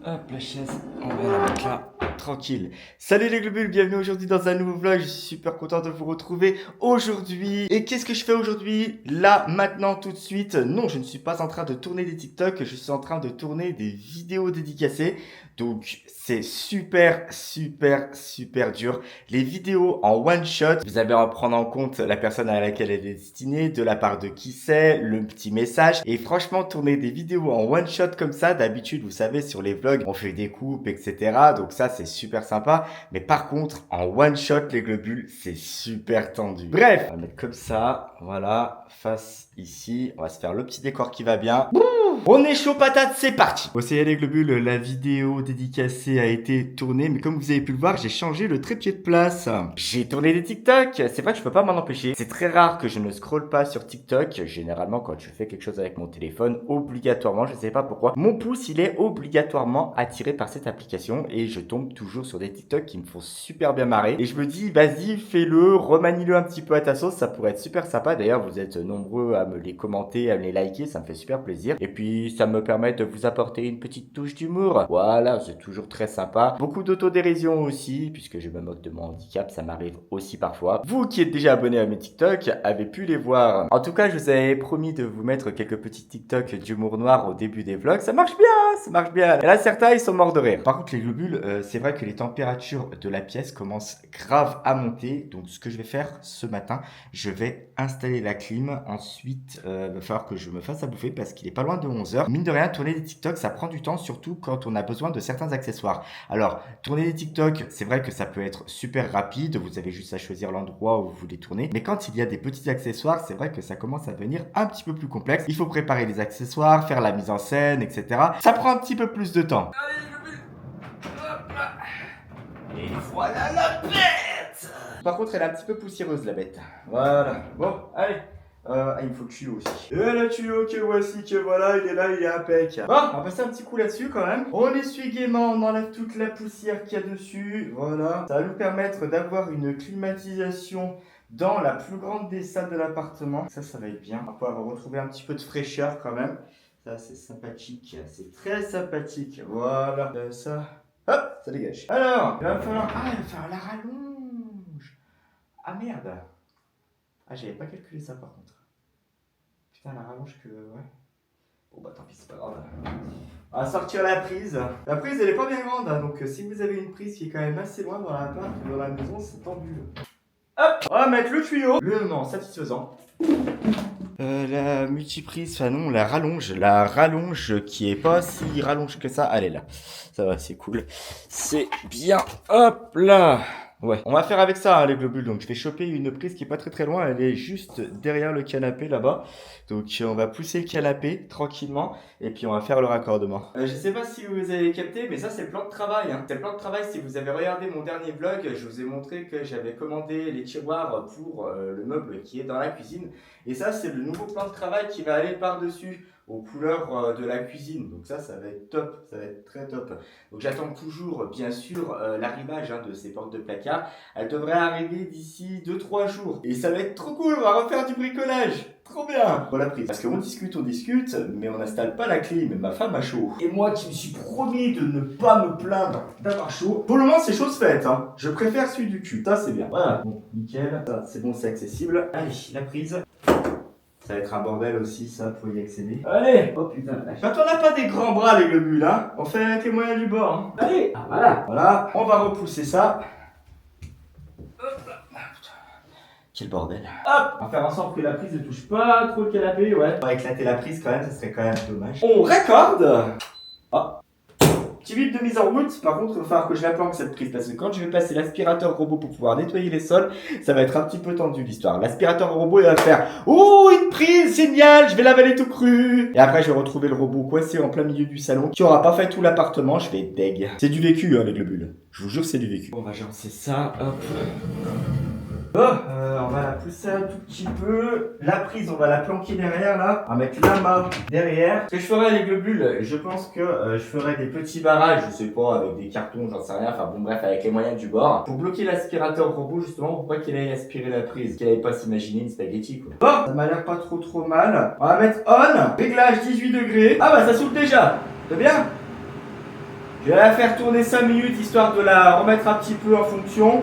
Hop, la chaise, on va la mettre là, tranquille. Salut les globules, bienvenue aujourd'hui dans un nouveau vlog. Je suis super content de vous retrouver aujourd'hui. Et qu'est-ce que je fais aujourd'hui? Là, maintenant, tout de suite. Non, je ne suis pas en train de tourner des TikTok, je suis en train de tourner des vidéos dédicacées. Donc, c'est super dur. Les vidéos en one shot, vous avez à prendre en compte la personne à laquelle elle est destinée, de la part de qui c'est, le petit message. Et franchement, tourner des vidéos en one shot comme ça, d'habitude, vous savez, sur les vlogs, on fait des coupes, etc. Donc ça, c'est super sympa. Mais par contre, en one shot, les globules, c'est super tendu. Bref, on va mettre comme ça, voilà, face ici. On va se faire le petit décor qui va bien. On est chaud patate, c'est parti. Bon, ça y est les globules, la vidéo dédicacée a été tournée, mais comme vous avez pu le voir, j'ai changé le trépied de place. J'ai tourné des TikTok, c'est vrai que je peux pas m'en empêcher. C'est très rare que je ne scrolle pas sur TikTok. Généralement, quand je fais quelque chose avec mon téléphone, obligatoirement, je sais pas pourquoi, mon pouce, il est obligatoirement attiré par cette application et je tombe toujours sur des TikTok qui me font super bien marrer. Et je me dis, vas-y, fais-le, remanie-le un petit peu à ta sauce, ça pourrait être super sympa. D'ailleurs, vous êtes nombreux à me les commenter, à me les liker, ça me fait super plaisir. Et puis, ça me permet de vous apporter une petite touche d'humour. Voilà, c'est toujours très sympa. Beaucoup d'autodérision aussi, puisque je me moque de mon handicap, ça m'arrive aussi parfois. Vous qui êtes déjà abonné à mes TikTok, avez pu les voir. En tout cas, je vous avais promis de vous mettre quelques petits TikTok d'humour noir au début des vlogs. Ça marche bien, ça marche bien. Et là, certains, ils sont morts de rire. Par contre, les globules, c'est vrai que les températures de la pièce commencent grave à monter. Donc, ce que je vais faire ce matin, je vais installer la clim. Ensuite, il va falloir que je me fasse à bouffer parce qu'il est pas loin de 11h. Mine de rien, tourner des TikTok, ça prend du temps, surtout quand on a besoin de certains accessoires. Alors, tourner des TikTok, c'est vrai que ça peut être super rapide. Vous avez juste à choisir l'endroit où vous voulez tourner. Mais quand il y a des petits accessoires, c'est vrai que ça commence à devenir un petit peu plus complexe. Il faut préparer les accessoires, faire la mise en scène, etc. Ça prend un petit peu plus de temps. Et voilà la bête! Par contre, elle est un petit peu poussiéreuse, la bête. Voilà. Bon, allez. Il me faut le tuyau aussi. Et le tuyau que voici, que voilà, il est là, il est impec. Bon, on va passer un petit coup là-dessus quand même. On essuie gaiement, on enlève toute la poussière qu'il y a dessus. Voilà. Ça va nous permettre d'avoir une climatisation dans la plus grande des salles de l'appartement. Ça va être bien. On va pouvoir retrouver un petit peu de fraîcheur quand même. Ça, c'est sympathique. C'est très sympathique. Voilà. Ça. Hop, ça dégage. Alors, il va falloir... Ah, il va falloir la rallonge. Ah merde. Ah, j'avais pas calculé ça par contre. Putain, la rallonge que... Ouais. Bon bah tant pis, c'est pas grave. On va sortir la prise. La prise, elle est pas bien grande, hein, donc si vous avez une prise qui est quand même assez loin dans la maison, c'est tendu. Hop, on va mettre le tuyau. Le non, satisfaisant. La multiprise, enfin non, la rallonge qui est pas si rallonge que ça, elle est là. Ça va, c'est cool. C'est bien, hop là. Ouais, on va faire avec ça, hein, les globules. Donc, je vais choper une prise qui est pas très loin. Elle est juste derrière le canapé là-bas. Donc, on va pousser le canapé tranquillement. Et puis, on va faire le raccordement. Je sais pas si vous avez capté, mais ça, c'est le plan de travail. Hein. C'est le plan de travail. Si vous avez regardé mon dernier vlog, je vous ai montré que j'avais commandé les tiroirs pour le meuble qui est dans la cuisine. Et ça, c'est le nouveau plan de travail qui va aller par-dessus aux couleurs de la cuisine. Donc ça va être top, ça va être très top. Donc j'attends toujours, bien sûr, l'arrivage de ces portes de placard. Elle devrait arriver d'ici 2-3 jours. Et ça va être trop cool, on va refaire du bricolage. Trop bien. Voilà prise. Parce qu'on discute, mais on n'installe pas la clim. Ma femme a chaud. Et moi qui me suis promis de ne pas me plaindre d'avoir chaud. Pour le moment, c'est chose faite. Hein. Je préfère celui du cul. Ça, c'est bien. Voilà. Bon, nickel. Ça, c'est bon, c'est accessible. Allez, la prise. Ça va être un bordel aussi, ça, pour y accéder. Allez! Oh putain, quand on n'a pas des grands bras, les globules, hein, on fait avec les moyens du bord. Hein. Allez! Ah, voilà! Voilà, on va repousser ça. Hop là. Quel bordel. Hop! On va faire en sorte que la prise ne touche pas trop le canapé, ouais. On va éclater la prise quand même, ça serait quand même dommage. On raccorde! Ah. Petit vide de mise en route, par contre, il va falloir que je la planque cette prise parce que quand je vais passer l'aspirateur robot pour pouvoir nettoyer les sols, ça va être un petit peu tendu l'histoire. L'aspirateur robot, il va faire oh, une prise, génial, je vais l'avaler tout cru. Et après, je vais retrouver le robot coincé en plein milieu du salon qui aura pas fait tout l'appartement, je vais être deg. C'est du vécu, hein, les globules. Je vous jure, c'est du vécu. On va lancer ça, hop. On va la pousser un tout petit peu. La prise, on va la planquer derrière là. On va mettre la main derrière. Ce que je ferai les globules, je pense que je ferai des petits barrages, je sais pas, avec des cartons, j'en sais rien. Enfin bon bref, avec les moyens du bord. Pour bloquer l'aspirateur robot justement, pour pas qu'il aille aspirer la prise. Qu'il aille pas s'imaginer une spaghetti quoi. Bon, ça m'a l'air pas trop mal. On va mettre on. Réglage 18 degrés. Ah bah ça souffle déjà. C'est bien. Je vais la faire tourner 5 minutes histoire de la remettre un petit peu en fonction.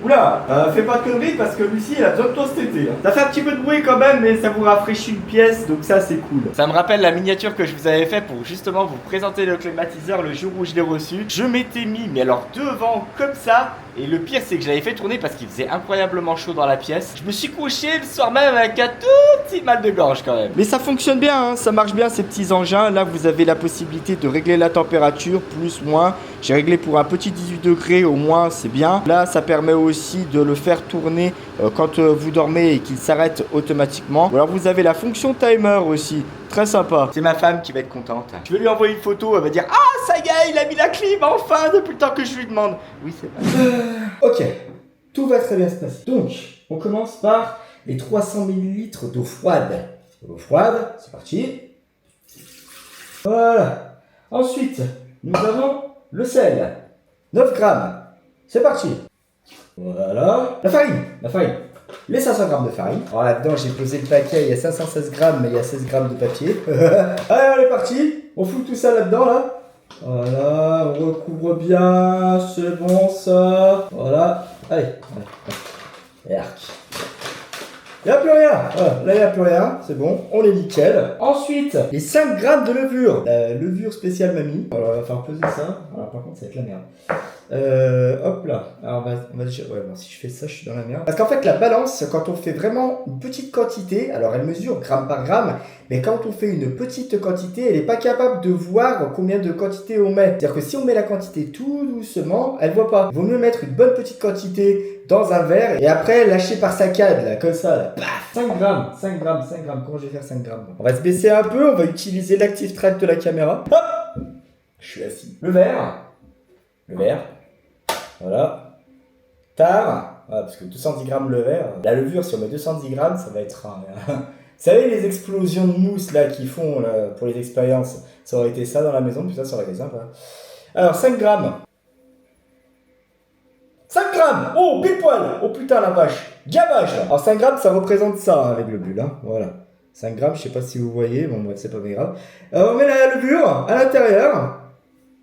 Oula, fais pas de conneries parce que Lucie elle a besoin de toi cet été. Ça fait un petit peu de bruit quand même, mais ça vous rafraîchit une pièce, donc ça c'est cool. Ça me rappelle la miniature que je vous avais fait pour justement vous présenter le climatiseur le jour où je l'ai reçu. Je m'étais mis, mais alors devant comme ça. Et le pire c'est que je l'avais fait tourner parce qu'il faisait incroyablement chaud dans la pièce. Je me suis couché le soir même avec un tout petit mal de gorge quand même. Mais ça fonctionne bien, hein, ça marche bien ces petits engins. Là vous avez la possibilité de régler la température, plus, moins. J'ai réglé pour un petit 18 degrés au moins, c'est bien. Là ça permet aussi de le faire tourner quand vous dormez et qu'il s'arrête automatiquement. Ou alors vous avez la fonction timer aussi. Très sympa. C'est ma femme qui va être contente. Je vais lui envoyer une photo, elle va dire « Ah, ça y est, il a mis la clim enfin depuis le temps que je lui demande. » Oui, c'est vrai. Ok, tout va très bien se passer. Donc, on commence par les 300 ml d'eau froide. L'eau froide, c'est parti. Voilà. Ensuite, nous avons le sel. 9 grammes. C'est parti. Voilà. La farine. Les 500 grammes de farine. Alors là-dedans, j'ai posé le paquet, il y a 516 grammes, mais il y a 16 grammes de papier. Allez, on est parti. On fout tout ça là-dedans, là. Voilà, on recouvre bien, c'est bon ça. Voilà, allez. Et arc. Il n'y a plus rien. Voilà, là, il n'y a plus rien, c'est bon, on est nickel. Ensuite, les 5 grammes de levure. La levure spéciale mamie. Alors, on va faire peser ça. Alors, par contre, ça va être la merde. Hop là. Alors on va dire, ouais, bon, si je fais ça, je suis dans la merde. Parce qu'en fait, la balance, quand on fait vraiment une petite quantité, alors elle mesure gramme par gramme, mais quand on fait une petite quantité, elle n'est pas capable de voir combien de quantité on met. C'est-à-dire que si on met la quantité tout doucement, elle voit pas. Il vaut mieux mettre une bonne petite quantité dans un verre et après lâcher par saccade, là, comme ça, là. Paf, 5 grammes. Comment je vais faire 5 grammes? On va se baisser un peu, on va utiliser l'active track de la caméra. Hop, je suis assis. Le verre. Voilà. Voilà, parce que 210 grammes le verre. La levure, si on met 210 grammes, ça va être un... Vous savez, les explosions de mousse là qu'ils font là, pour les expériences, ça aurait été ça dans la maison, putain, ça aurait été sympa. Alors, 5 grammes. 5 grammes. Oh, pile poil. Oh putain, la vache. Gavage. Alors, 5 grammes, ça représente ça hein, avec le bulle. Hein. Voilà. 5 grammes, je sais pas si vous voyez. Bon, bref, c'est pas très grave. Alors, on met la levure à l'intérieur.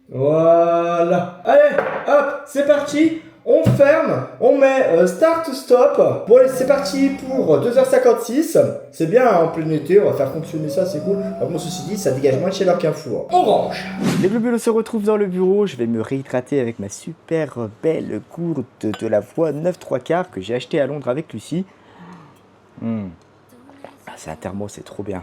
Voilà. Allez, hop, c'est parti. On ferme, on met start stop. Bon allez, c'est parti pour 2h56. C'est bien hein, en plein été, on va faire fonctionner ça, c'est cool. Alors, bon, ceci dit, ça dégage moins de chaleur qu'un four. On range. Les globules se retrouvent dans le bureau. Je vais me réhydrater avec ma super belle gourde de la voie 9 3/4 que j'ai acheté à Londres avec Lucie. Ah, c'est un thermos, c'est trop bien.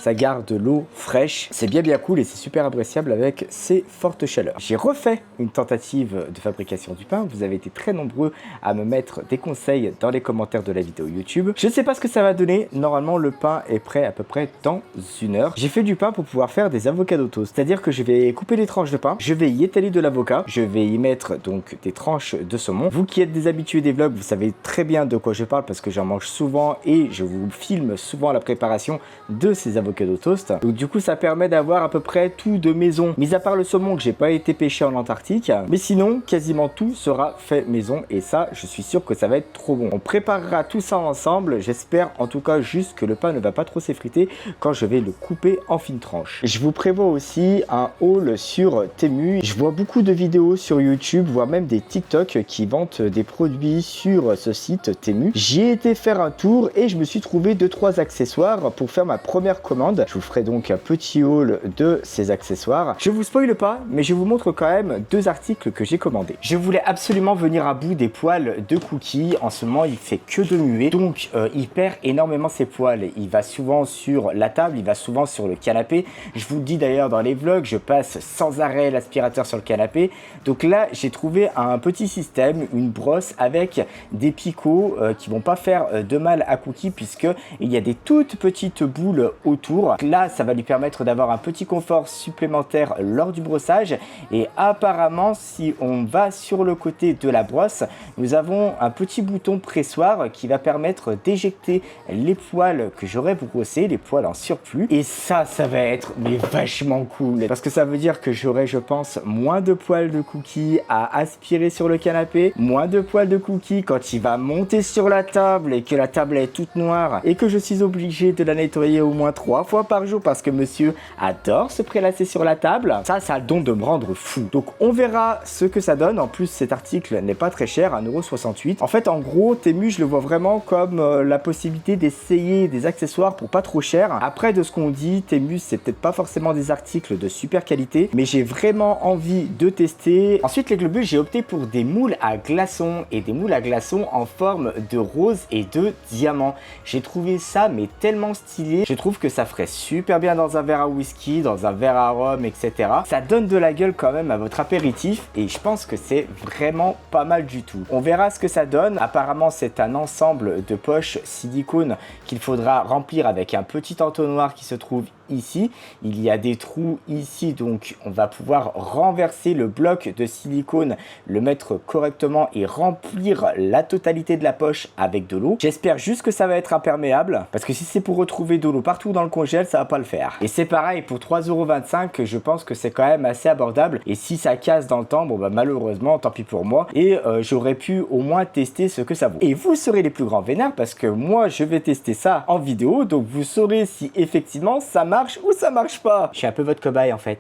Ça garde l'eau fraîche, c'est bien cool et c'est super appréciable avec ces fortes chaleurs. J'ai refait une tentative de fabrication du pain, vous avez été très nombreux à me mettre des conseils dans les commentaires de la vidéo YouTube. Je ne sais pas ce que ça va donner, normalement le pain est prêt à peu près dans 1 heure. J'ai fait du pain pour pouvoir faire des avocado toast, c'est-à-dire que je vais couper les tranches de pain, je vais y étaler de l'avocat, je vais y mettre donc des tranches de saumon. Vous qui êtes des habitués des vlogs, vous savez très bien de quoi je parle parce que j'en mange souvent et je vous filme souvent la préparation de ces avocado toast. Donc du coup ça permet d'avoir à peu près tout de maison, mis à part le saumon que j'ai pas été pêché en Antarctique, mais sinon quasiment tout sera fait maison et ça je suis sûr que ça va être trop bon. On préparera tout ça ensemble, j'espère en tout cas juste que le pain ne va pas trop s'effriter quand je vais le couper en fines tranches. Je vous prévois aussi un haul sur Temu. Je vois beaucoup de vidéos sur YouTube, voire même des TikTok qui vantent des produits sur ce site Temu. J'y ai été faire un tour et je me suis trouvé 2-3 accessoires pour faire ma première commande. Je vous ferai donc un petit haul de ces accessoires. Je vous spoile pas, mais je vous montre quand même 2 articles que j'ai commandés. Je voulais absolument venir à bout des poils de Cookie. En ce moment, il fait que de muer, donc il perd énormément ses poils. Il va souvent sur la table, il va souvent sur le canapé. Je vous le dis d'ailleurs dans les vlogs, je passe sans arrêt l'aspirateur sur le canapé. Donc là, j'ai trouvé un petit système, une brosse avec des picots qui vont pas faire de mal à Cookie puisque il y a des toutes petites boules autour. Là, ça va lui permettre d'avoir un petit confort supplémentaire lors du brossage. Et apparemment, si on va sur le côté de la brosse, nous avons un petit bouton pressoir qui va permettre d'éjecter les poils que j'aurais brossés, les poils en surplus. Et ça va être mais vachement cool. Parce que ça veut dire que j'aurai, je pense, moins de poils de Cookie à aspirer sur le canapé, moins de poils de Cookie quand il va monter sur la table et que la table est toute noire et que je suis obligé de la nettoyer au moins 3 3 fois par jour parce que monsieur adore se prélasser sur la table. Ça a le don de me rendre fou. Donc on verra ce que ça donne. En plus cet article n'est pas très cher, 1,68 €. En fait en gros Temu je le vois vraiment comme la possibilité d'essayer des accessoires pour pas trop cher. Après de ce qu'on dit, Temu c'est peut-être pas forcément des articles de super qualité, mais j'ai vraiment envie de tester. Ensuite les globules, j'ai opté pour des moules à glaçons et des moules à glaçons en forme de rose et de diamant. J'ai trouvé ça mais tellement stylé. Je trouve que ça ferait super bien dans un verre à whisky, dans un verre à rhum, etc. Ça donne de la gueule quand même à votre apéritif et je pense que c'est vraiment pas mal du tout. On verra ce que ça donne. Apparemment c'est un ensemble de poches silicone qu'il faudra remplir avec un petit entonnoir qui se trouve ici. Il y a des trous ici, donc on va pouvoir renverser le bloc de silicone, le mettre correctement et remplir la totalité de la poche avec de l'eau. J'espère juste que ça va être imperméable, parce que si c'est pour retrouver de l'eau partout dans le congèle, ça va pas le faire. Et c'est pareil pour 3,25 €, je pense que c'est quand même assez abordable. Et si ça casse dans le temps, bon bah malheureusement, tant pis pour moi. Et j'aurais pu au moins tester ce que ça vaut. Et vous serez les plus grands vénères, parce que moi je vais tester ça en vidéo, donc vous saurez si effectivement ça marche ou ça marche pas. Je suis un peu votre cobaye en fait.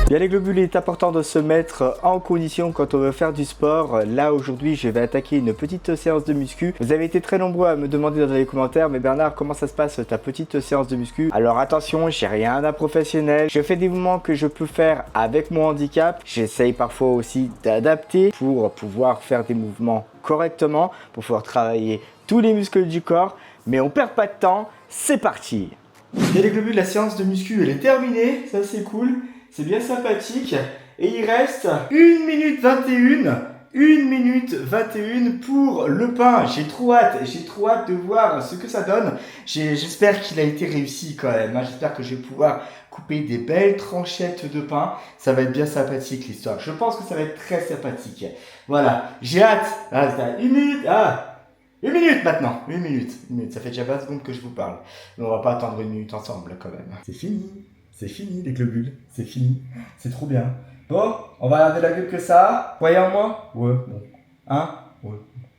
Bien les globules, il est important de se mettre en condition quand on veut faire du sport. Là aujourd'hui je vais attaquer une petite séance de muscu. Vous avez été très nombreux à me demander dans les commentaires, mais Bernard, comment ça se passe ta petite séance de muscu? Alors attention, j'ai rien d'un professionnel. Je fais des mouvements que je peux faire avec mon handicap. J'essaye parfois aussi d'adapter pour pouvoir faire des mouvements correctement, pour pouvoir travailler tous les muscles du corps. Mais on perd pas de temps, c'est parti. Bien les globules, la séance de muscu elle est terminée, ça c'est cool. C'est bien sympathique. Et il reste 1 minute 21. 1 minute 21 pour le pain. J'ai trop hâte de voir ce que ça donne. J'espère qu'il a été réussi quand même. J'espère que je vais pouvoir couper des belles tranchettes de pain. Ça va être bien sympathique l'histoire. Je pense que ça va être très sympathique. Voilà, j'ai hâte. Ah, 1 minute. Ah, 1 minute maintenant. 1 minute. 1 minute. Ça fait déjà 20 secondes que je vous parle. Mais on va pas attendre 1 minute ensemble quand même. C'est fini. C'est fini les globules, c'est fini, c'est trop bien. Bon, on va regarder la gueule que ça. Croyez en moi? Ouais, bon. Hein? Ouais.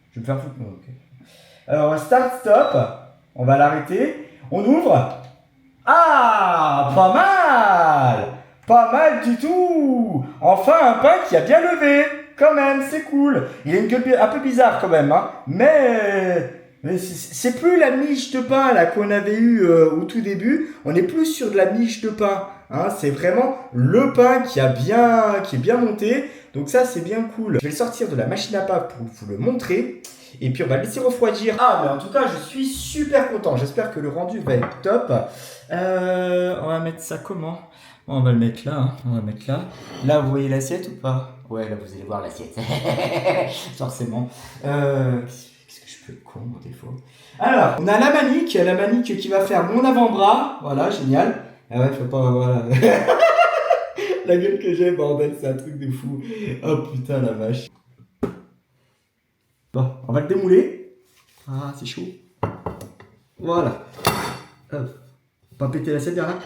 Je vais me faire foutre, moi, ok. Alors, start, stop. On va l'arrêter. On ouvre. Ah, pas mal. Pas mal du tout. Enfin, un pain qui a bien levé. Quand même, c'est cool. Il a une gueule un peu bizarre quand même, hein. Mais c'est plus la miche de pain là qu'on avait eu au tout début. On est plus sur de la miche de pain. Hein. C'est vraiment le pain qui est bien monté. Donc ça c'est bien cool. Je vais le sortir de la machine à pain pour vous le montrer. Et puis on va le laisser refroidir. Ah mais en tout cas je suis super content. J'espère que le rendu va être top. On va mettre ça comment? On va le mettre là. Hein. On va mettre là. Là vous voyez l'assiette ou pas? Ouais là vous allez voir l'assiette. Forcément. Je peux être con, mon défaut. Alors, on a la manique qui va faire mon avant-bras. Voilà, génial. Ah ouais, faut pas, voilà. La gueule que j'ai, bordel, c'est un truc de fou. Oh putain, la vache. Bon, on va le démouler. Ah, c'est chaud. Voilà. Hop. Pas péter l'assiette derrière.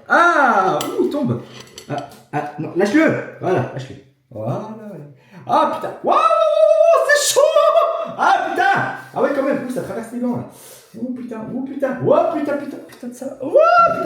Ah, ouh, tombe. Ah, non, lâche-le. Voilà, lâche-le. Voilà. Ah putain. Waouh, c'est chaud. Ah putain! Ah ouais quand même, ça traverse les dents là. Oh putain, oh putain, oh putain de ça. Oh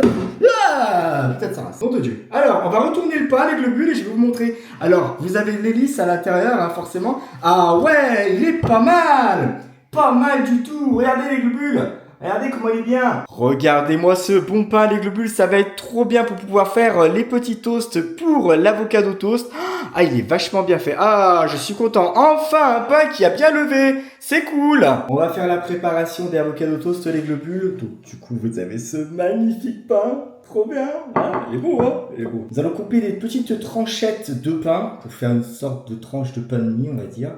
putain, ah, putain de ça. Nom de Dieu. Alors, on va retourner le pain, les globules, et je vais vous montrer. Alors, vous avez l'hélice à l'intérieur, hein, forcément. Ah ouais, il est pas mal. Pas mal du tout. Regardez les globules. Regardez comment il est bien. Regardez-moi ce bon pain, les globules, ça va être trop bien pour pouvoir faire les petits toasts pour l'avocado toast. Ah, il est vachement bien fait. Ah, je suis content. Enfin, un pain qui a bien levé. C'est cool. On va faire la préparation des avocado toast, les globules. Donc, du coup, vous avez ce magnifique pain. Trop bien. Ah, il est beau, hein? Il est beau. Nous allons couper des petites tranchettes de pain pour faire une sorte de tranche de pain de mie, on va dire.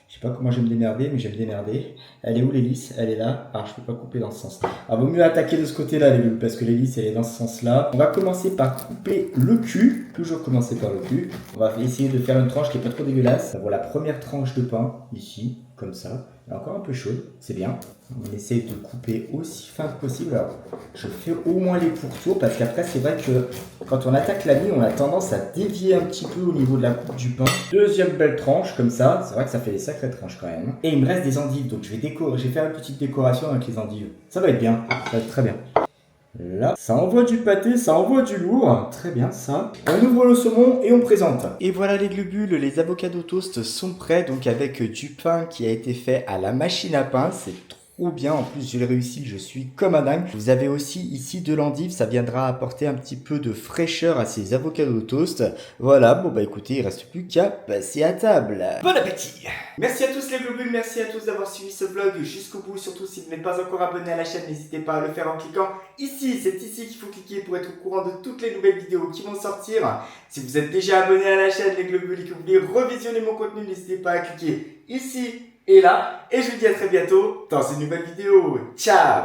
Je sais pas comment je vais me démerder, mais je vais me démerder. Elle est où l'hélice? Elle est là. Alors je peux pas couper dans ce sens. Alors vaut mieux attaquer de ce côté-là, les bulles, parce que l'hélice elle est dans ce sens-là. On va commencer par couper le cul. Toujours commencer par le cul. On va essayer de faire une tranche qui est pas trop dégueulasse. Voilà, première tranche de pain, ici, comme ça. Elle est encore un peu chaude, c'est bien. On essaye de couper aussi fin que possible. Alors, je fais au moins les pourtours parce qu'après, c'est vrai que quand on attaque la mie, on a tendance à dévier un petit peu au niveau de la coupe du pain. Deuxième belle tranche, comme ça. C'est vrai que ça fait des sacrées tranches quand même. Et il me reste des endives, donc je vais faire une petite décoration avec les endives. Ça va être bien, ça va être très bien. Là, ça envoie du pâté, ça envoie du lourd. Très bien, ça. On ouvre le saumon et on présente. Et voilà les globules, les avocados toast sont prêts. Donc avec du pain qui a été fait à la machine à pain. C'est trop bien. En plus, je l'ai réussi, je suis comme un dingue. Vous avez aussi ici de l'endive. Ça viendra apporter un petit peu de fraîcheur à ces avocados toast. Voilà, bon bah écoutez, il reste plus qu'à passer à table. Bon appétit! Merci à tous les globules, merci à tous d'avoir suivi ce vlog jusqu'au bout. Surtout si vous n'êtes pas encore abonné à la chaîne, n'hésitez pas à le faire en cliquant ici. C'est ici qu'il faut cliquer pour être au courant de toutes les nouvelles vidéos qui vont sortir. Si vous êtes déjà abonné à la chaîne les globules et que vous voulez revisionner mon contenu, n'hésitez pas à cliquer ici et là. Et je vous dis à très bientôt dans une nouvelle vidéo. Ciao!